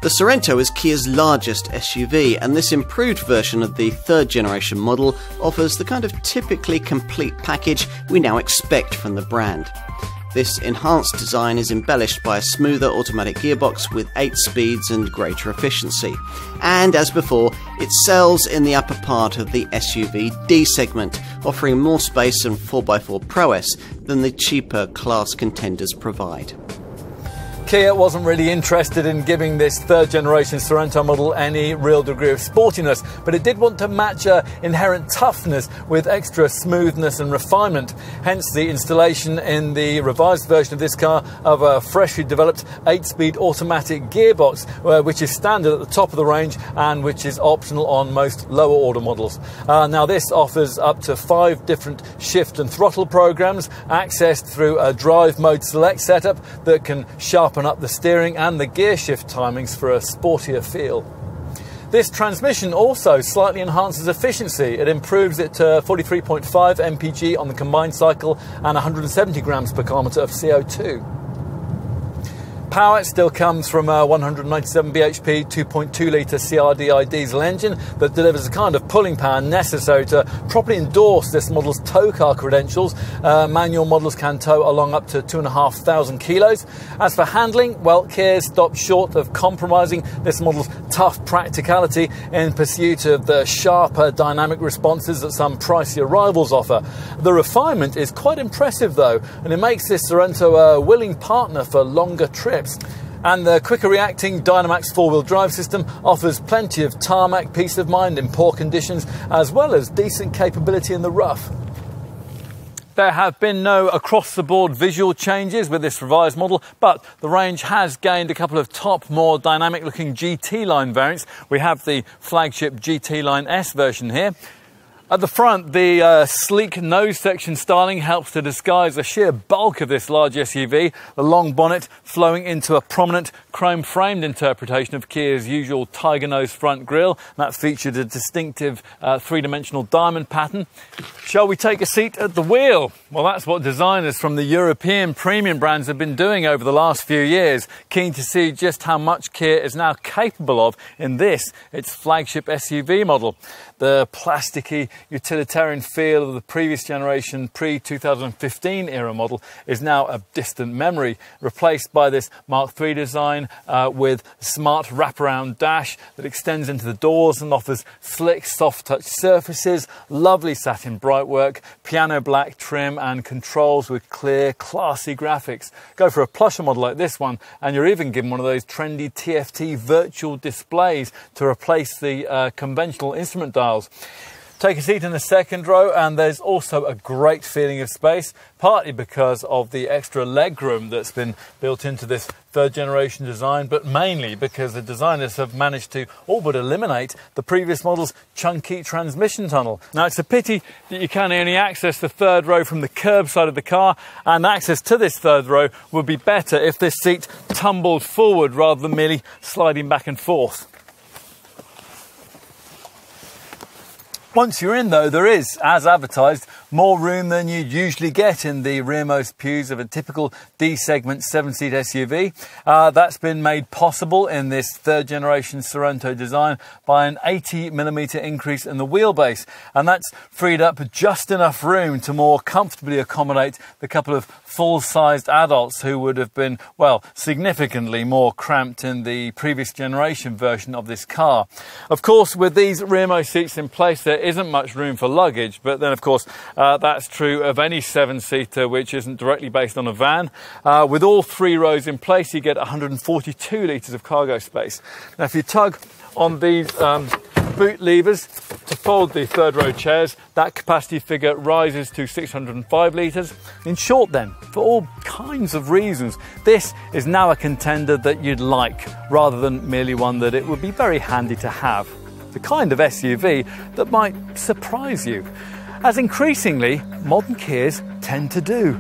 The Sorento is Kia's largest SUV, and this improved version of the third generation model offers the kind of typically complete package we now expect from the brand. This enhanced design is embellished by a smoother automatic gearbox with 8 speeds and greater efficiency. And as before, it sells in the upper part of the SUV D segment, offering more space and 4x4 prowess than the cheaper class contenders provide. Kia wasn't really interested in giving this third generation Sorento model any real degree of sportiness, but it did want to match inherent toughness with extra smoothness and refinement. Hence the installation in the revised version of this car of a freshly developed 8-speed automatic gearbox, which is standard at the top of the range and which is optional on most lower order models. Now this offers up to 5 different shift and throttle programs, accessed through a drive mode select setup that can sharpen up the steering and the gear shift timings for a sportier feel. This transmission also slightly enhances efficiency. It improves it to 43.5 mpg on the combined cycle and 170 grams per kilometre of CO2. Power still comes from a 197 bhp 2.2 litre CRDI diesel engine that delivers the kind of pulling power necessary to properly endorse this model's tow car credentials. Manual models can tow along up to 2,500 kilos. As for handling, well, Kia stopped short of compromising this model's tough practicality in pursuit of the sharper dynamic responses that some pricier rivals offer. The refinement is quite impressive though, and it makes this Sorento a willing partner for longer trips. And the quicker reacting Dynamax 4-wheel drive system offers plenty of tarmac peace of mind in poor conditions, as well as decent capability in the rough. There have been no across-the-board visual changes with this revised model, but the range has gained a couple of top, more dynamic-looking GT line variants. We have the flagship GT Line S version here. At the front, the sleek nose section styling helps to disguise the sheer bulk of this large SUV, the long bonnet flowing into a prominent chrome-framed interpretation of Kia's usual tiger nose front grille. That featured a distinctive three-dimensional diamond pattern. Shall we take a seat at the wheel? Well, that's what designers from the European premium brands have been doing over the last few years, keen to see just how much Kia is now capable of in this, its flagship SUV model. The plasticky, utilitarian feel of the previous generation pre-2015 era model is now a distant memory, replaced by this Mark III design with smart wraparound dash that extends into the doors and offers slick, soft-touch surfaces, lovely satin brightwork, piano black trim and controls with clear, classy graphics. Go for a plusher model like this one and you're even given one of those trendy TFT virtual displays to replace the conventional instrument dials. Take a seat in the second row and there's also a great feeling of space, partly because of the extra legroom that's been built into this third generation design, but mainly because the designers have managed to all but eliminate the previous model's chunky transmission tunnel. Now it's a pity that you can only access the third row from the curb side of the car, and access to this third row would be better if this seat tumbled forward rather than merely sliding back and forth. Once you're in though, there is, as advertised, more room than you'd usually get in the rearmost pews of a typical D-segment 7-seat SUV. That's been made possible in this third generation Sorento design by an 80mm increase in the wheelbase, and that's freed up just enough room to more comfortably accommodate the couple of full-sized adults who would have been, well, significantly more cramped in the previous generation version of this car. Of course, with these rearmost seats in place, there isn't much room for luggage, but then of course that's true of any 7-seater which isn't directly based on a van. With all 3 rows in place, you get 142 litres of cargo space. Now if you tug on these boot levers to fold the third row chairs, that capacity figure rises to 605 litres. In short then, for all kinds of reasons, this is now a contender that you'd like, rather than merely one that it would be very handy to have. The kind of SUV that might surprise you, as increasingly modern Kias tend to do.